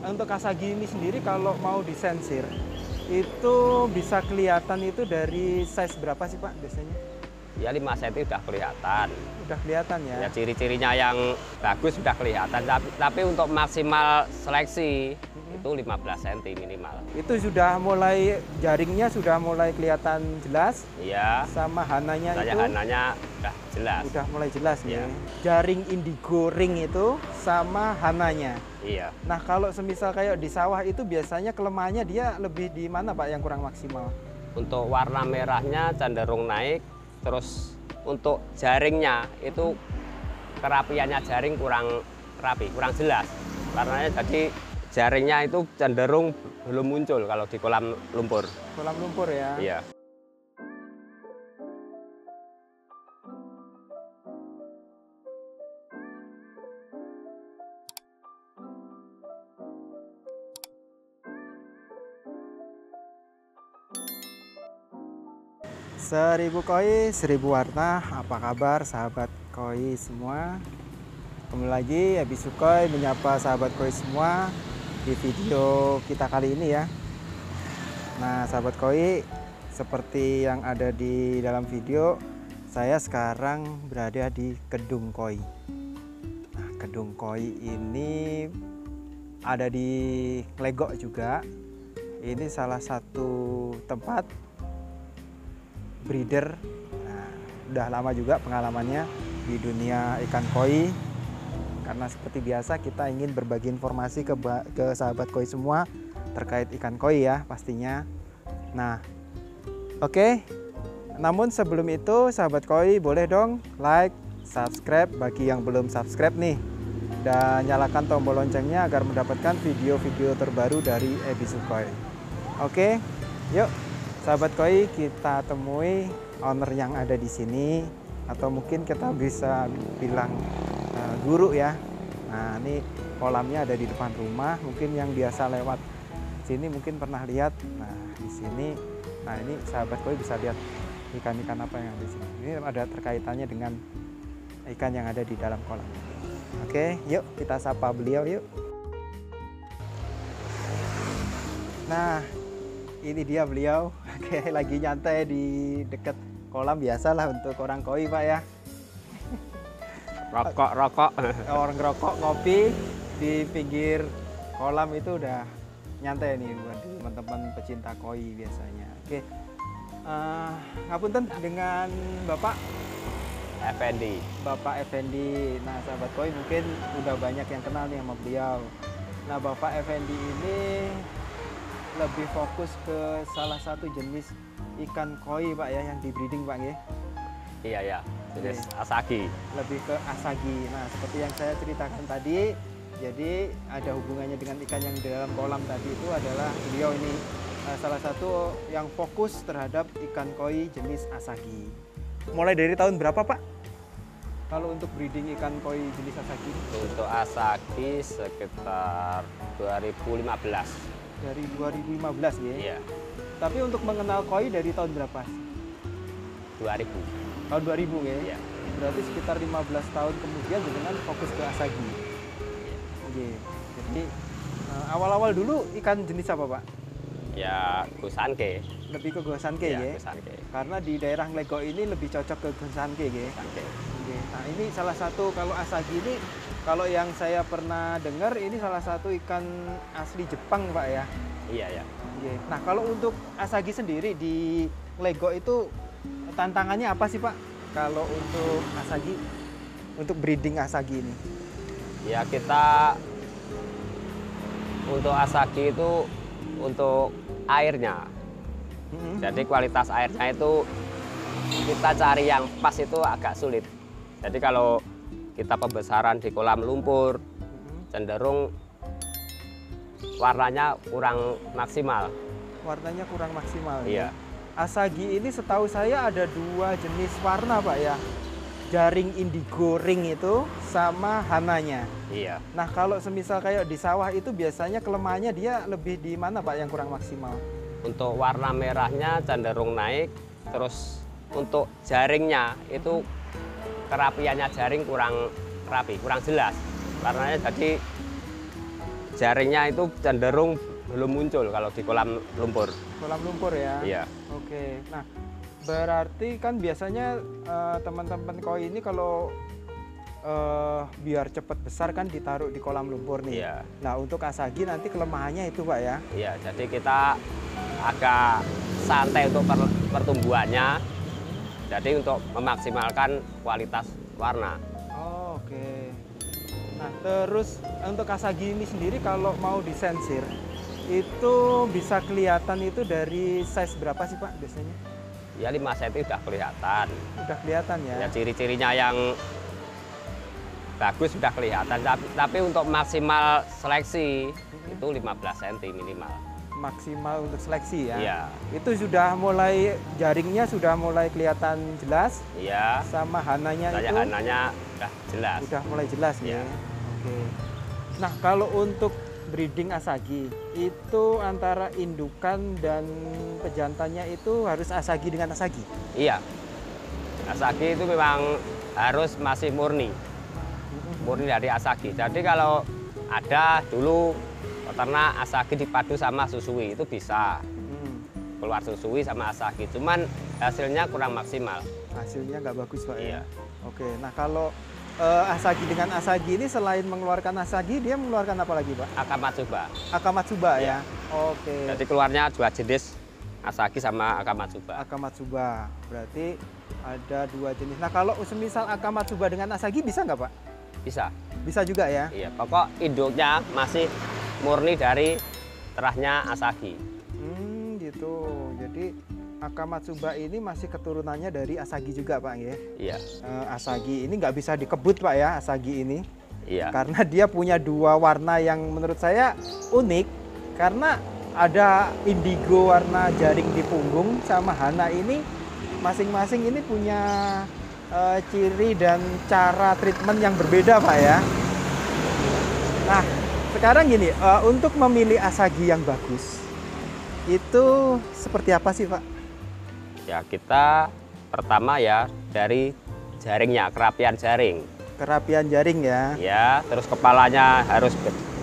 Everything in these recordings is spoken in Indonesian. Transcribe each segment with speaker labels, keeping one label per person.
Speaker 1: Untuk Asagi ini sendiri kalau mau disensir, itu bisa kelihatan itu dari size berapa sih Pak biasanya?
Speaker 2: Ya 5 cm udah kelihatan.
Speaker 1: Udah kelihatan ya?
Speaker 2: Ya ciri-cirinya yang bagus sudah kelihatan, tapi untuk maksimal seleksi itu 15 cm minimal.
Speaker 1: Itu sudah mulai, jaringnya sudah mulai kelihatan jelas,
Speaker 2: Iya.
Speaker 1: sama hananya itu
Speaker 2: Hananya udah jelas.
Speaker 1: udah mulai jelas
Speaker 2: Iya.
Speaker 1: nih. Jaring indigo ring itu sama hananya.
Speaker 2: Iya.
Speaker 1: Nah kalau semisal kayak di sawah itu biasanya kelemahannya dia lebih di mana Pak yang kurang maksimal?
Speaker 2: Untuk warna merahnya cenderung naik, terus untuk jaringnya itu kerapiannya jaring kurang rapi, kurang jelas. Warnanya jadi jaringnya itu cenderung belum muncul kalau di kolam lumpur.
Speaker 1: Kolam lumpur ya?
Speaker 2: Iya.
Speaker 1: Seribu koi, seribu warna. Apa kabar sahabat koi semua? Kembali lagi Abi Sukhoi menyapa sahabat koi semua di video kita kali ini ya. Nah sahabat koi, seperti yang ada di dalam video, saya sekarang berada di Kedung Koi. Nah Kedung Koi ini ada di Legok juga. Ini salah satu tempat breeder. Nah, udah lama juga pengalamannya di dunia ikan koi. Karena seperti biasa kita ingin berbagi informasi ke sahabat koi semua terkait ikan koi ya pastinya. Nah, oke. Namun sebelum itu sahabat koi boleh dong like, subscribe bagi yang belum subscribe nih. Dan nyalakan tombol loncengnya agar mendapatkan video-video terbaru dari Abi Sukhoi. Oke, yuk. Sahabat koi, kita temui owner yang ada di sini, atau mungkin kita bisa bilang guru ya. Nah ini kolamnya ada di depan rumah, mungkin yang biasa lewat sini mungkin pernah lihat. Nah di sini, nah ini sahabat koi bisa lihat ikan-ikan apa yang ada di sini. Ini ada terkaitannya dengan ikan yang ada di dalam kolam. Oke, yuk kita sapa beliau yuk. Nah ini dia beliau. Oke, lagi nyantai di dekat kolam, biasalah untuk orang koi Pak ya.
Speaker 2: Rokok.
Speaker 1: Orang ngerokok, ngopi di pinggir kolam itu udah nyantai nih buat teman-teman pecinta koi biasanya. Oke, ngapunten dengan Bapak
Speaker 2: Effendi.
Speaker 1: Bapak Effendi. Nah sahabat koi mungkin udah banyak yang kenal nih sama beliau. Nah Bapak Effendi ini lebih fokus ke salah satu jenis ikan koi Pak ya yang di breeding Pak ya.
Speaker 2: Iya ya, jenis Asagi.
Speaker 1: Lebih ke Asagi. Nah seperti yang saya ceritakan tadi, jadi ada hubungannya dengan ikan yang di dalam kolam tadi itu adalah beliau ini salah satu yang fokus terhadap ikan koi jenis Asagi. Mulai dari tahun berapa Pak? Kalau untuk breeding ikan koi jenis Asagi?
Speaker 2: Untuk Asagi sekitar 2015.
Speaker 1: Dari 2015 ya?
Speaker 2: Iya.
Speaker 1: Tapi untuk mengenal koi dari tahun berapa?
Speaker 2: 2000.
Speaker 1: Tahun 2000 ya?
Speaker 2: Iya.
Speaker 1: Berarti sekitar 15 tahun kemudian dengan fokus ke Asagi.
Speaker 2: Iya.
Speaker 1: Oke. Jadi awal-awal dulu ikan jenis apa Pak?
Speaker 2: Ya Gusanke.
Speaker 1: Lebih ke Gosanke
Speaker 2: Iya,
Speaker 1: ya?
Speaker 2: Gusanke.
Speaker 1: Karena di daerah Legok ini lebih cocok ke Gosanke ya?
Speaker 2: Gusanke.
Speaker 1: Oke. Nah ini salah satu, kalau Asagi ini, kalau yang saya pernah dengar ini salah satu ikan asli Jepang Pak ya?
Speaker 2: Iya ya.
Speaker 1: Oke. Nah kalau untuk Asagi sendiri di Legok itu tantangannya apa sih Pak? Kalau untuk Asagi, untuk breeding Asagi ini?
Speaker 2: Ya kita untuk Asagi itu untuk airnya. Jadi kualitas airnya itu kita cari yang pas itu agak sulit. Jadi kalau kita pembesaran di kolam lumpur cenderung warnanya kurang maksimal.
Speaker 1: Warnanya kurang maksimal.
Speaker 2: Iya.
Speaker 1: Ya? Asagi ini setahu saya ada dua jenis warna Pak ya. Jaring indigo ring itu sama hananya.
Speaker 2: Iya.
Speaker 1: Nah kalau semisal kayak di sawah itu biasanya kelemahannya dia lebih di mana Pak yang kurang maksimal?
Speaker 2: Untuk warna merahnya cenderung naik, terus untuk jaringnya itu kerapiannya jaring kurang rapi, kurang jelas. Warnanya jadi jaringnya itu cenderung belum muncul kalau di kolam lumpur.
Speaker 1: Kolam lumpur ya.
Speaker 2: Iya.
Speaker 1: Oke. Nah, berarti kan biasanya teman-teman koi ini kalau biar cepat besar kan ditaruh di kolam lumpur nih.
Speaker 2: Iya.
Speaker 1: Nah, untuk asagi nanti kelemahannya itu Pak ya.
Speaker 2: Iya, jadi kita agak santai untuk pertumbuhannya. Jadi untuk memaksimalkan kualitas warna.
Speaker 1: Oh, oke. Nah, terus untuk asagi ini sendiri kalau mau disensir itu bisa kelihatan itu dari size berapa sih Pak biasanya?
Speaker 2: Ya 5 cm udah kelihatan.
Speaker 1: Udah kelihatan ya?
Speaker 2: Ya ciri-cirinya yang bagus sudah kelihatan. Tapi untuk maksimal seleksi itu 15 cm minimal.
Speaker 1: Maksimal untuk seleksi ya?
Speaker 2: Iya.
Speaker 1: Itu sudah mulai, jaringnya sudah mulai kelihatan jelas?
Speaker 2: Iya.
Speaker 1: Sama hananya itu?
Speaker 2: Hananya udah jelas.
Speaker 1: Udah mulai jelas ya?
Speaker 2: Iya.
Speaker 1: Oke. Nah, kalau untuk breeding asagi itu antara indukan dan pejantannya itu harus asagi dengan asagi?
Speaker 2: Iya. Asagi itu memang harus masih murni dari asagi. Jadi kalau ada dulu peternak asagi dipadu sama susui itu bisa keluar susui sama asagi. Cuman hasilnya kurang maksimal.
Speaker 1: Hasilnya nggak bagus Pak
Speaker 2: Iya.
Speaker 1: ya? Oke. Nah, kalau asagi dengan asagi ini selain mengeluarkan asagi, dia mengeluarkan apa lagi Pak?
Speaker 2: Akamatsuba.
Speaker 1: Akamatsuba
Speaker 2: Iya.
Speaker 1: ya? Oke.
Speaker 2: Jadi keluarnya dua jenis asagi sama akamatsuba.
Speaker 1: Akamatsuba, berarti ada 2 jenis. Nah, kalau semisal akamatsuba dengan asagi bisa nggak Pak?
Speaker 2: Bisa.
Speaker 1: Bisa juga ya?
Speaker 2: Iya, pokok induknya masih murni dari terahnya asagi.
Speaker 1: Gitu. Jadi akamatsuba ini masih keturunannya dari asagi juga Pak ya?
Speaker 2: Iya.
Speaker 1: Asagi ini nggak bisa dikebut Pak ya, asagi ini.
Speaker 2: Iya.
Speaker 1: Karena dia punya 2 warna yang menurut saya unik. Karena ada indigo warna jaring di punggung sama hana ini masing-masing ini punya ciri dan cara treatment yang berbeda Pak ya. Nah, sekarang gini, untuk memilih asagi yang bagus itu seperti apa sih Pak?
Speaker 2: Ya, kita pertama ya dari jaringnya, kerapian jaring.
Speaker 1: Kerapian jaring ya.
Speaker 2: Ya, terus kepalanya harus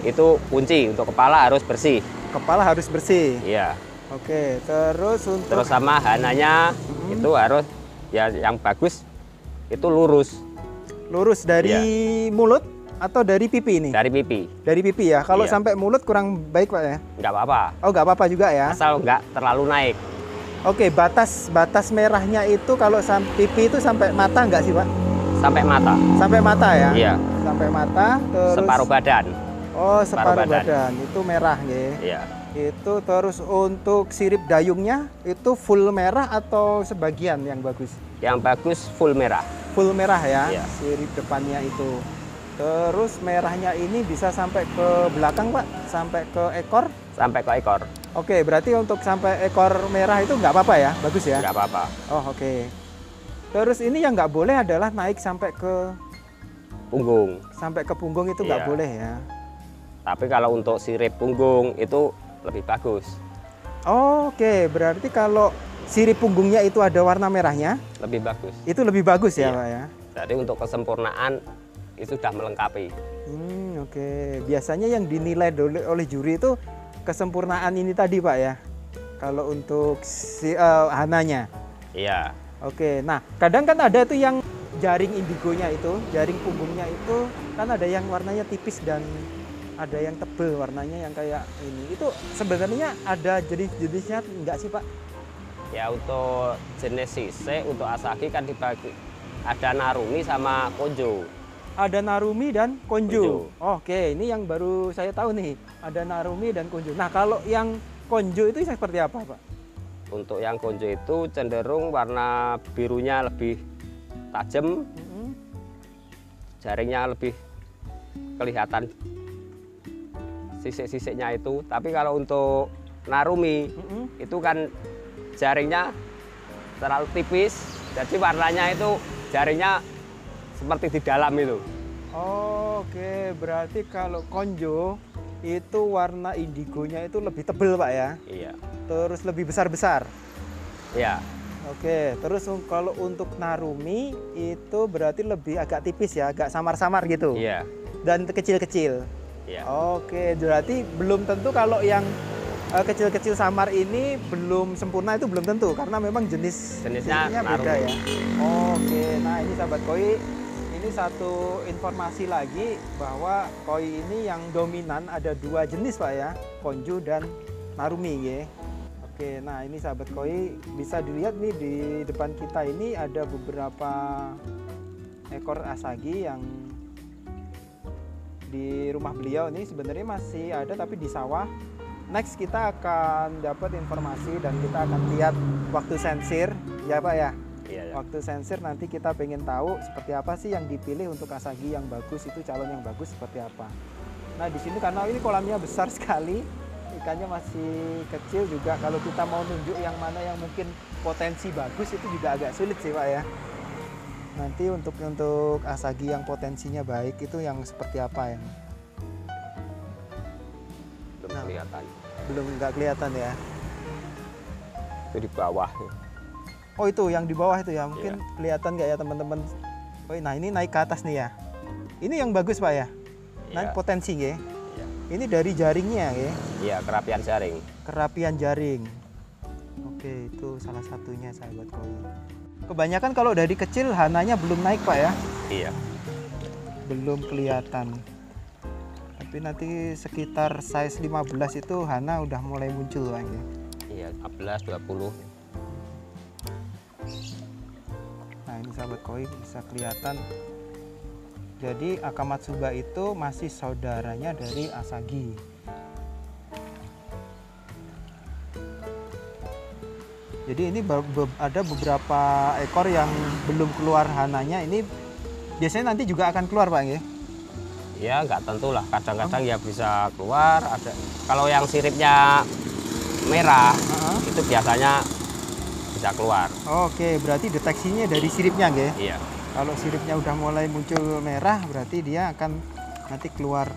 Speaker 2: itu kunci, untuk kepala harus bersih.
Speaker 1: Kepala harus bersih.
Speaker 2: Iya.
Speaker 1: Oke, terus untuk
Speaker 2: Terus sama hananya itu harus ya yang bagus itu lurus
Speaker 1: lurus dari mulut atau dari pipi ini?
Speaker 2: dari pipi.
Speaker 1: Dari pipi ya. Kalau
Speaker 2: Iya.
Speaker 1: sampai mulut kurang baik Pak ya?
Speaker 2: Nggak apa-apa.
Speaker 1: Oh, nggak apa-apa juga ya.
Speaker 2: Asal nggak terlalu naik.
Speaker 1: Oke, batas merahnya itu kalau pipi itu sampai mata nggak sih Pak?
Speaker 2: Sampai mata.
Speaker 1: Sampai mata ya?
Speaker 2: Iya.
Speaker 1: Sampai mata, terus
Speaker 2: Separuh badan.
Speaker 1: Oh, separuh
Speaker 2: separuh badan.
Speaker 1: badan. Itu merah ya.
Speaker 2: Iya.
Speaker 1: Itu terus untuk sirip dayungnya itu full merah atau sebagian yang bagus?
Speaker 2: Yang bagus full merah.
Speaker 1: Full merah ya,
Speaker 2: Iya.
Speaker 1: sirip depannya itu. Terus merahnya ini bisa sampai ke belakang Pak, sampai ke ekor.
Speaker 2: Sampai ke ekor.
Speaker 1: Oke, berarti untuk sampai ekor merah itu nggak apa-apa ya, bagus ya?
Speaker 2: Nggak apa-apa.
Speaker 1: Oh, oke. Terus ini yang nggak boleh adalah naik sampai ke
Speaker 2: Punggung.
Speaker 1: punggung itu nggak
Speaker 2: Iya.
Speaker 1: boleh ya.
Speaker 2: Tapi kalau untuk sirip punggung itu lebih bagus.
Speaker 1: Oke, berarti kalau sirip punggungnya itu ada warna merahnya,
Speaker 2: Lebih bagus.
Speaker 1: itu lebih bagus ya
Speaker 2: Iya.
Speaker 1: Pak ya?
Speaker 2: Jadi untuk kesempurnaan itu sudah melengkapi.
Speaker 1: Oke. Biasanya yang dinilai oleh juri itu kesempurnaan ini tadi Pak ya? Kalau untuk hananya.
Speaker 2: Iya.
Speaker 1: Oke, nah kadang kan ada tuh yang jaring indigonya itu, jaring punggungnya itu kan ada yang warnanya tipis dan ada yang tebel warnanya yang kayak ini. Itu sebenarnya ada jenis-jenisnya enggak sih Pak?
Speaker 2: Ya untuk jenis sisik, untuk asagi kan dibagi. Ada narumi sama konjo.
Speaker 1: Ada narumi dan konjo.
Speaker 2: Konjo.
Speaker 1: Oke, ini yang baru saya tahu nih. Ada narumi dan konjo. Nah kalau yang konjo itu seperti apa Pak?
Speaker 2: Untuk yang konjo itu cenderung warna birunya lebih tajam, jaringnya lebih kelihatan sisik-sisiknya itu. Tapi kalau untuk narumi itu kan jaringnya terlalu tipis, jadi warnanya itu jaringnya seperti di dalam itu.
Speaker 1: Oke, berarti kalau konjo itu warna indigonya itu lebih tebel Pak ya?
Speaker 2: Iya.
Speaker 1: Terus lebih besar-besar.
Speaker 2: Iya.
Speaker 1: Oke, terus kalau untuk narumi itu berarti lebih agak tipis ya, agak samar-samar gitu.
Speaker 2: Iya.
Speaker 1: Dan kecil-kecil.
Speaker 2: Iya.
Speaker 1: Oke, berarti belum tentu kalau yang kecil-kecil samar ini belum sempurna, itu belum tentu karena memang
Speaker 2: Jenisnya
Speaker 1: beda ya.
Speaker 2: Narumi.
Speaker 1: Oke, nah ini sahabat koi, ini satu informasi lagi bahwa koi ini yang dominan ada 2 jenis Pak ya, Konju dan Narumi ya. Oke, nah ini sahabat koi bisa dilihat nih di depan kita ini ada beberapa ekor asagi yang di rumah beliau ini sebenarnya masih ada tapi di sawah. Next kita akan dapat informasi dan kita akan lihat waktu sensir ya Pak ya.
Speaker 2: Iya, ya.
Speaker 1: Waktu sensir nanti kita pengen tahu seperti apa sih yang dipilih untuk asagi yang bagus, itu calon yang bagus seperti apa. Nah di sini karena ini kolamnya besar sekali, ikannya masih kecil juga, kalau kita mau nunjuk yang mana yang mungkin potensi bagus itu juga agak sulit sih Pak ya. Nanti untuk asagi yang potensinya baik itu yang seperti apa yang
Speaker 2: Belum kelihatan.
Speaker 1: belum nggak kelihatan ya.
Speaker 2: Itu di bawah.
Speaker 1: Oh itu yang di bawah itu ya, mungkin
Speaker 2: Iya.
Speaker 1: kelihatan nggak ya teman-teman. Oh nah ini naik ke atas nih ya. Ini yang bagus Pak ya. Nah
Speaker 2: Iya.
Speaker 1: potensi ya.
Speaker 2: Iya.
Speaker 1: Ini dari jaringnya ya.
Speaker 2: Iya, kerapian jaring.
Speaker 1: Kerapian jaring. Oke, itu salah satunya sahabat koi. Kebanyakan kalau dari kecil hananya belum naik Pak ya.
Speaker 2: Iya.
Speaker 1: Belum kelihatan. Tapi nanti sekitar size 15 itu hana udah mulai muncul Pak ya.
Speaker 2: Iya, 15, 20.
Speaker 1: Nah ini sahabat koi bisa kelihatan. Jadi Akamatsuba itu masih saudaranya dari asagi. Jadi ini ada beberapa ekor yang belum keluar hananya. Ini biasanya nanti juga akan keluar Pak ya?
Speaker 2: Ya, nggak tentu lah. Kadang-kadang ya bisa keluar. Ada. Kalau yang siripnya merah, itu biasanya bisa keluar.
Speaker 1: Oke, berarti deteksinya dari siripnya ya?
Speaker 2: Iya.
Speaker 1: Kalau siripnya udah mulai muncul merah, berarti dia akan nanti keluar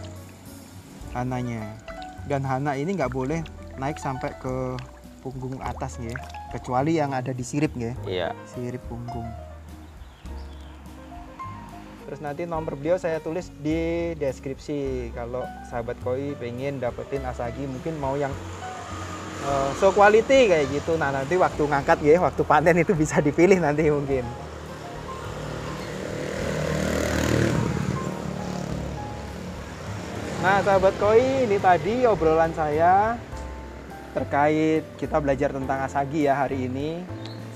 Speaker 1: hananya. Dan hana ini nggak boleh naik sampai ke punggung atas ya, kecuali yang ada di sirip ya,
Speaker 2: Iya.
Speaker 1: sirip punggung. Terus nanti nomor beliau saya tulis di deskripsi. Kalau sahabat koi pengen dapetin asagi, mungkin mau yang so quality kayak gitu. Nah nanti waktu ngangkat ya, waktu panen itu bisa dipilih nanti mungkin. Nah sahabat koi, ini tadi obrolan saya terkait kita belajar tentang asagi ya hari ini.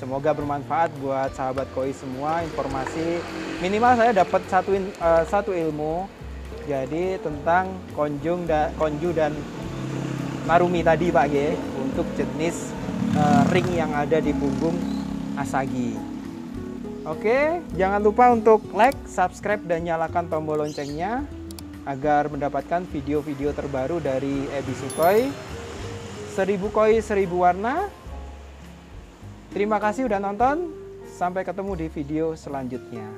Speaker 1: Semoga bermanfaat buat sahabat koi semua, informasi minimal saya dapat satu ilmu, jadi tentang konju dan narumi tadi Pak G, untuk jenis ring yang ada di punggung asagi. Oke, jangan lupa untuk like, subscribe dan nyalakan tombol loncengnya agar mendapatkan video-video terbaru dari Ebisu Koi. 1000 koi 1000 warna. Terima kasih udah nonton. Sampai ketemu di video selanjutnya.